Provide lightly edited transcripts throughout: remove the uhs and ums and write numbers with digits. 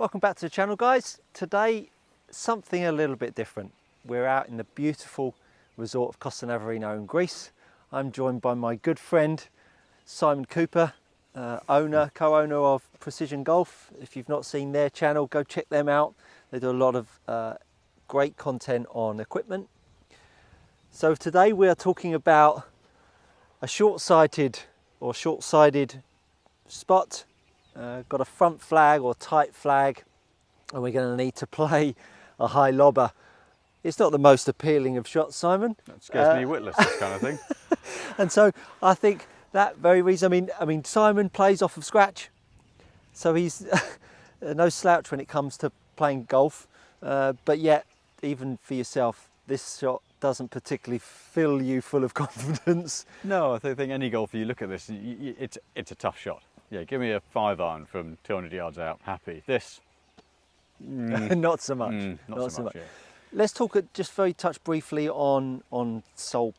Welcome back to the channel, guys. Today, something a little bit different. We're out in the beautiful resort of Costa Navarino in Greece. I'm joined by my good friend, Simon Cooper, co-owner of Precision Golf. If you've not seen their channel, go check them out. They do a lot of great content on equipment. So today we are talking about a short-sighted spot. Got a front flag or tight flag, and we're going to need to play a high lobber. It's not the most appealing of shots, Simon. That scares me witless, this kind of thing. And so I think that very reason, I mean, Simon plays off of scratch, so he's no slouch when it comes to playing golf. But yet, even for yourself, this shot doesn't particularly fill you full of confidence. No, I think any golfer, you look at this, it's a tough shot. Yeah, give me a 5-iron from 200 yards out, happy. This, not so much. Not so much. Yeah. Let's talk just very touch briefly on sole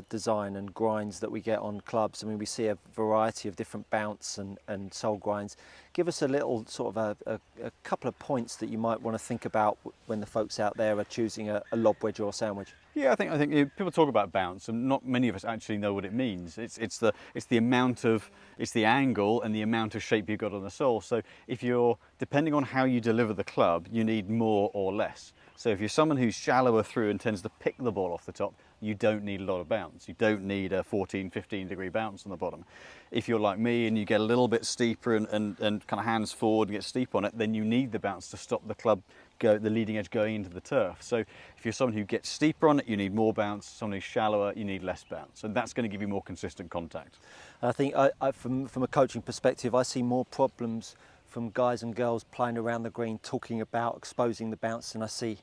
design and grinds that we get on clubs. I mean, we see a variety of different bounce and sole grinds. Give us a little sort of a couple of points that you might want to think about when the folks out there are choosing a lob wedge or a sandwich. Yeah, I think people talk about bounce, and not many of us actually know what it means. It's the angle and the amount of shape you've got on the sole. So if you're, depending on how you deliver the club, you need more or less. So if you're someone who's shallower through and tends to pick the ball off the top, you don't need a lot of bounce. You don't need a 14, 15 degree bounce on the bottom. If you're like me and you get a little bit steeper and kind of hands forward and get steep on it, then you need the bounce to stop the club, the leading edge going into the turf. So if you're someone who gets steeper on it, you need more bounce. Someone who's shallower, you need less bounce. And that's going to give you more consistent contact. I think from a coaching perspective, I see more problems from guys and girls playing around the green talking about exposing the bounce, and I see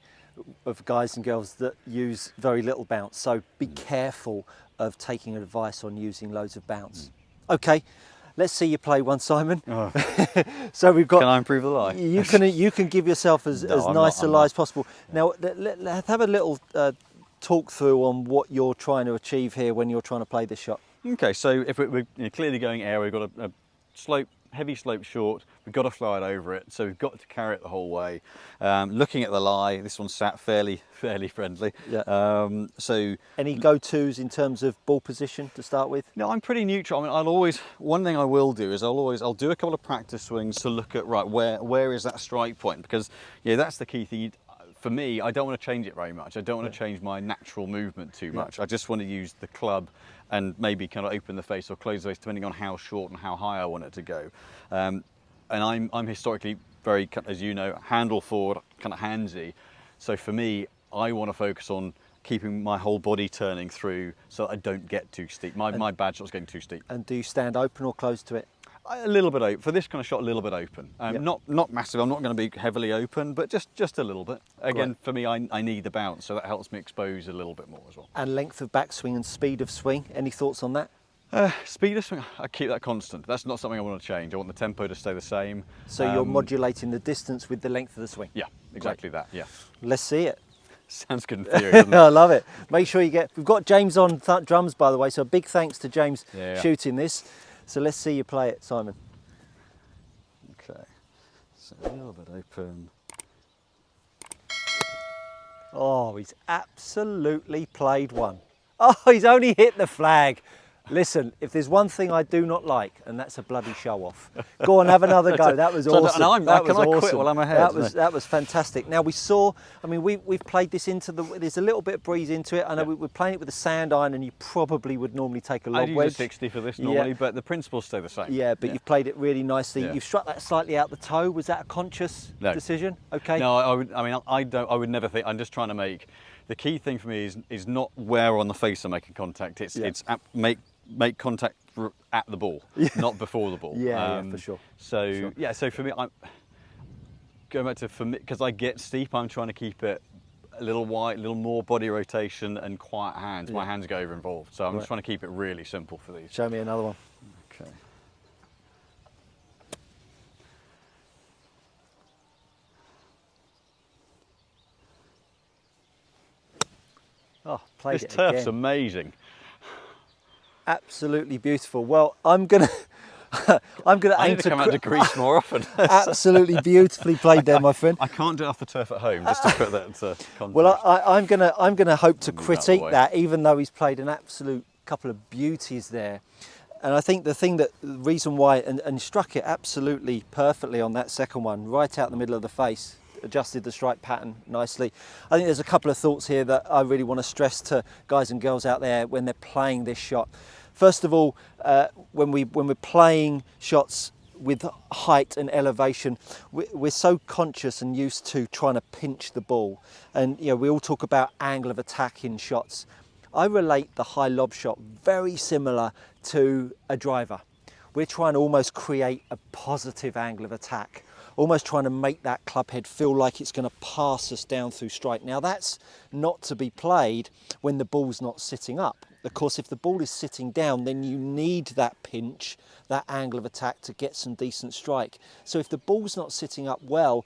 of guys and girls that use very little bounce. So be careful of taking advice on using loads of bounce. Okay, let's see you play one, Simon. Oh. So we've got. Can I improve the lie? You can give yourself as nice a lie as possible. Yeah. Now let's have a little talk through on what you're trying to achieve here when you're trying to play this shot. Okay, so if we're clearly going air, we've got a slope. Heavy slope short, we've got to fly it over it, so we've got to carry it the whole way. Looking at the lie, this one's sat fairly friendly. Yeah. So any go-tos in terms of ball position to start with? No, I'm pretty neutral. I mean, one thing I will do is I'll do a couple of practice swings to look at where is that strike point, because that's the key thing. For me, I don't want to change it very much. I don't want to change my natural movement too much. I just want to use the club and maybe kind of open the face or close the face depending on how short and how high I want it to go. And I'm historically very, as you know, handle forward, kind of handsy. So for me, I want to focus on keeping my whole body turning through so I don't get too steep. My bad shot's getting too steep. And do you stand open or close to it? A little bit open. For this kind of shot, a little bit open. Not massive. I'm not going to be heavily open, but just a little bit. Again, for me, I need the bounce, so that helps me expose a little bit more as well. And length of backswing and speed of swing. Any thoughts on that? Speed of swing, I keep that constant. That's not something I want to change. I want the tempo to stay the same. So you're modulating the distance with the length of the swing? Yeah, exactly that, yeah. Let's see it. Sounds good in theory, doesn't it? I love it. Make sure we've got James on drums, by the way, so a big thanks to James shooting this. So let's see you play it, Simon. Okay, so a little bit open. Oh, he's absolutely played one. Oh, he's only hit the flag. Listen, if there's one thing I do not like, and that's a bloody show off. Go on, have another go. That was awesome. I quit while I'm ahead? That was fantastic. Now we saw, I mean, we've played this into there's a little bit of breeze into it. I know we're playing it with a sand iron, and you probably would normally take a lob wedge. I'd use a 60 for this normally, but the principles stay the same. Yeah, but you've played it really nicely. You've struck that slightly out the toe. Was that a conscious decision? Okay. No, I would never think. I'm just trying to make. The key thing for me is not where on the face I'm making contact. It's make contact at the ball, not before the ball. Yeah, for sure. So so for me, I'm going back to because I get steep. I'm trying to keep it a little wide, a little more body rotation and quiet hands. My hands go over involved, so I'm just trying to keep it really simple for these. Show me another one. Okay. Oh, played this it turf's again. amazing. Absolutely beautiful. Well, I'm gonna I'm going to I aim need to come out to Greece more often. Absolutely beautifully played there, my friend. I can't do it off the turf at home, just to put that into context. Well, I'm gonna hope to Move out of the critique way. that, even though he's played an absolute couple of beauties there. And I think the reason why, and struck it absolutely perfectly on that second one, right out the middle of the face, adjusted the strike pattern nicely. I think there's a couple of thoughts here that I really want to stress to guys and girls out there when they're playing this shot. First of all, when we're playing shots with height and elevation, we're so conscious and used to trying to pinch the ball. And we all talk about angle of attack in shots. I relate the high lob shot very similar to a driver. We're trying to almost create a positive angle of attack, almost trying to make that club head feel like it's going to pass us down through strike. Now that's not to be played when the ball's not sitting up. Of course, if the ball is sitting down, then you need that pinch, that angle of attack to get some decent strike. So if the ball's not sitting up well,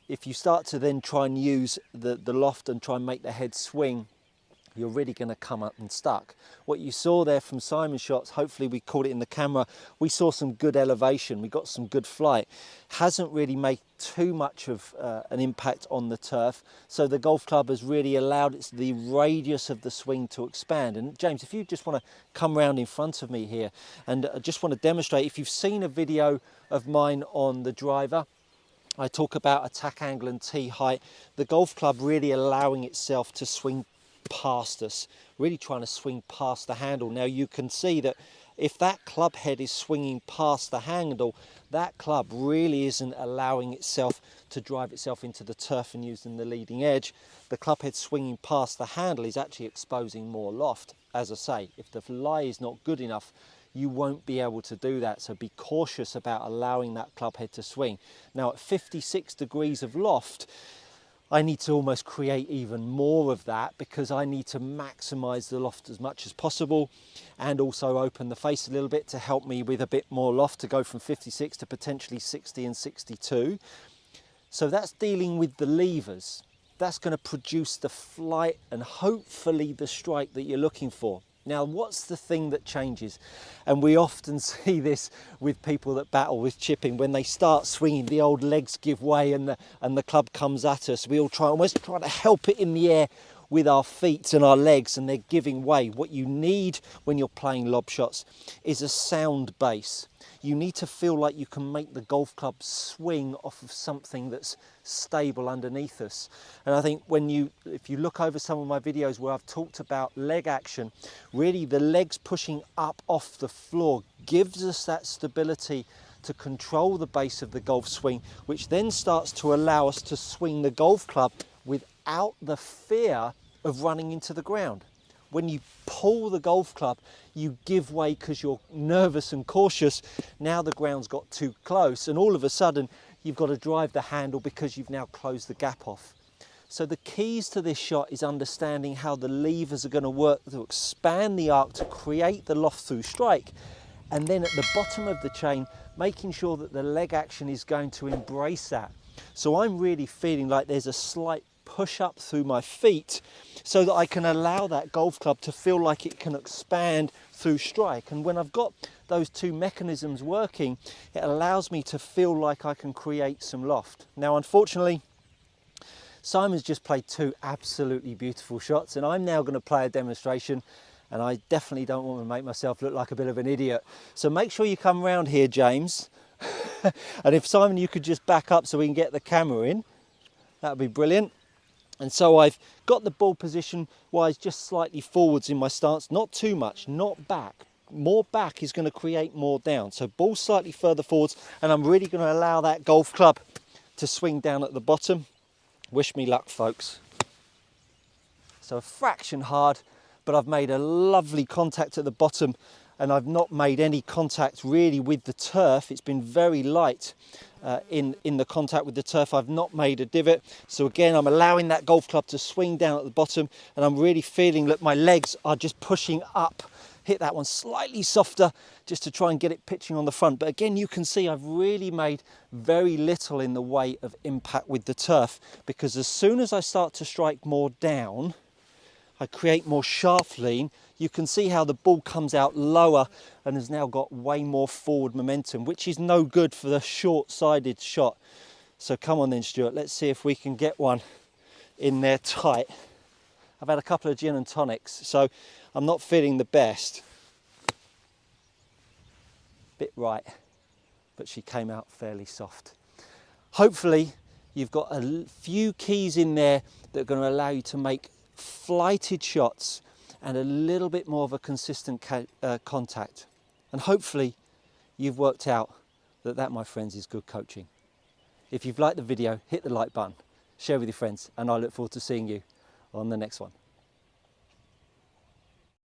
if you start to then try and use the loft and try and make the head swing, you're really going to come up and stuck. What you saw there from Simon's shots, hopefully we caught it in the camera, we saw some good elevation, we got some good flight. Hasn't really made too much of an impact on the turf, so the golf club has really allowed the radius of the swing to expand. And James, if you just want to come round in front of me here, and I just want to demonstrate, if you've seen a video of mine on the driver, I talk about attack angle and tee height, the golf club really allowing itself to swing past us, really trying to swing past the handle. Now you can see that if that club head is swinging past the handle, that club really isn't allowing itself to drive itself into the turf and using the leading edge. The club head swinging past the handle is actually exposing more loft. As I say, if the lie is not good enough, you won't be able to do that. So be cautious about allowing that club head to swing. Now at 56 degrees of loft, I need to almost create even more of that, because I need to maximize the loft as much as possible and also open the face a little bit to help me with a bit more loft to go from 56 to potentially 60 and 62. So that's dealing with the levers. That's going to produce the flight and hopefully the strike that you're looking for. Now, what's the thing that changes? And we often see this with people that battle with chipping. When they start swinging, the old legs give way and the club comes at us. We all almost try to help it in the air with our feet and our legs, and they're giving way. What you need when you're playing lob shots is a sound base. You need to feel like you can make the golf club swing off of something that's stable underneath us. And I think if you look over some of my videos where I've talked about leg action, really the legs pushing up off the floor gives us that stability to control the base of the golf swing, which then starts to allow us to swing the golf club without the fear of running into the ground. When you pull the golf club, you give way because you're nervous and cautious. Now the ground's got too close, and all of a sudden you've got to drive the handle because you've now closed the gap off. So the keys to this shot is understanding how the levers are going to work to expand the arc to create the loft through strike, and then at the bottom of the chain, making sure that the leg action is going to embrace that. So I'm really feeling like there's a slight push up through my feet so that I can allow that golf club to feel like it can expand through strike. And when I've got those two mechanisms working, it allows me to feel like I can create some loft. Now, unfortunately, Simon's just played two absolutely beautiful shots, and I'm now going to play a demonstration, and I definitely don't want to make myself look like a bit of an idiot. So make sure you come round here, James. And if Simon, you could just back up so we can get the camera in, that would be brilliant. And so I've got the ball position wise just slightly forwards in my stance, not too much, not back. More back is going to create more down. So ball slightly further forwards, and I'm really going to allow that golf club to swing down at the bottom. Wish me luck, folks. So a fraction hard, but I've made a lovely contact at the bottom, and I've not made any contact really with the turf. It's been very light in the contact with the turf. I've not made a divot. So again, I'm allowing that golf club to swing down at the bottom, and I'm really feeling that my legs are just pushing up. Hit that one slightly softer just to try and get it pitching on the front. But again, you can see I've really made very little in the way of impact with the turf, because as soon as I start to strike more down, I create more shaft lean, you can see how the ball comes out lower and has now got way more forward momentum, which is no good for the short-sided shot. So come on then, Stuart, let's see if we can get one in there tight. I've had a couple of gin and tonics, so I'm not feeling the best. Bit right, but she came out fairly soft. Hopefully you've got a few keys in there that are going to allow you to make flighted shots and a little bit more of a consistent contact. And hopefully you've worked out that, my friends, is good coaching. If you've liked the video, hit the like button, share with your friends, and I look forward to seeing you on the next one.